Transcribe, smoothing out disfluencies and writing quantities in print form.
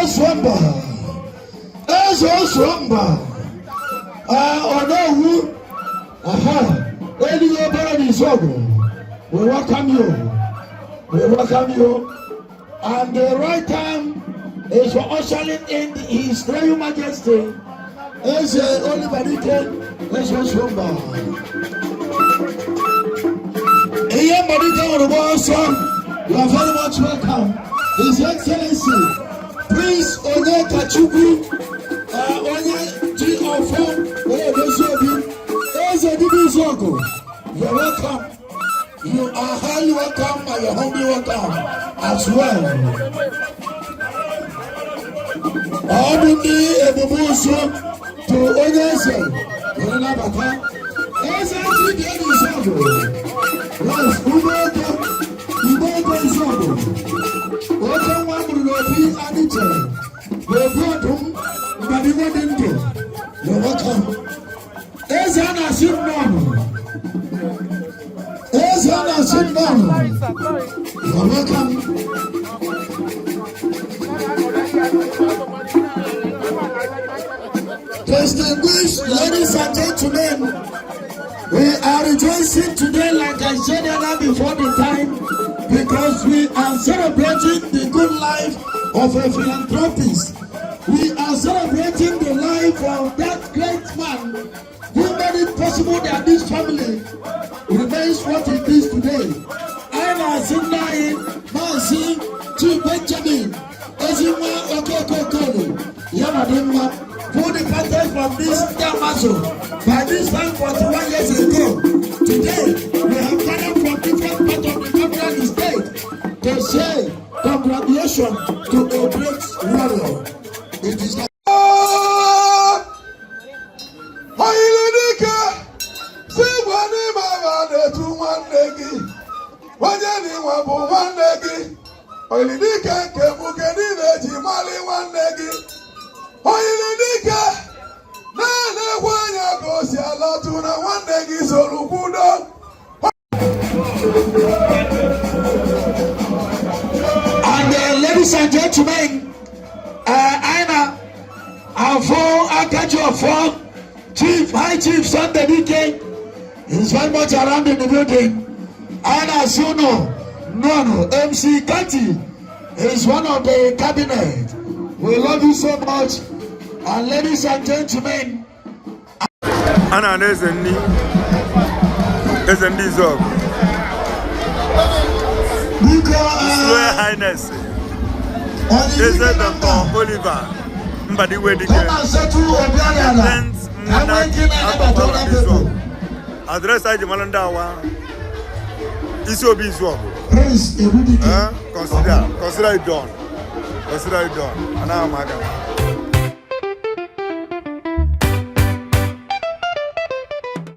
Swamba. Ezo Swamba. Onowu. Eli Arondizuogu. We welcome you. We welcome you. And the right time is for ushering in His Royal Majesty. Is only Dike. Ezo Swamba. Here, Mbadiwe on the wall, son. You are very much welcome. His Excellency, Prince Onye Kachuku, Onye G.O.4, Arondizuogu. You are welcome. You are highly welcome and you are humbly welcome as well. Abundi Ebubusu to Onyese, Onabaka, Arondizuogu. Yes, Igbo Izogo. Oje waburu n'obi Adike. Webodum Mbadiwe Dike. You're welcome. Eze na-asị nnọọ. You're welcome. Distinguished ladies and gentlemen, we are rejoicing today like I said before the time because we are celebrating the good life of a philanthropist. We are celebrating the life of that great man who made it possible that this family remains what it is today. Amazu, masse, Chief Benjamin, Ezima Okokokoro, Yamadima, who departed from this Amazu by this time 41 years ago. Today, we have gathered from different parts of the capital state to say congratulations to a great warrior. It is not. And ladies and gentlemen, Aina Afo Akajo Chief, High Chief Sunday Dike is very much around in the building. And as you know, MC Kati is one of the cabinet. We love you so much. And ladies and gentlemen, Anna Arondizuogu. Royal Highness. Is the Oliver Mbadiwe Dike. Address I the Malandawa. Isobizuogu. Consider it done. Consider it done. And now,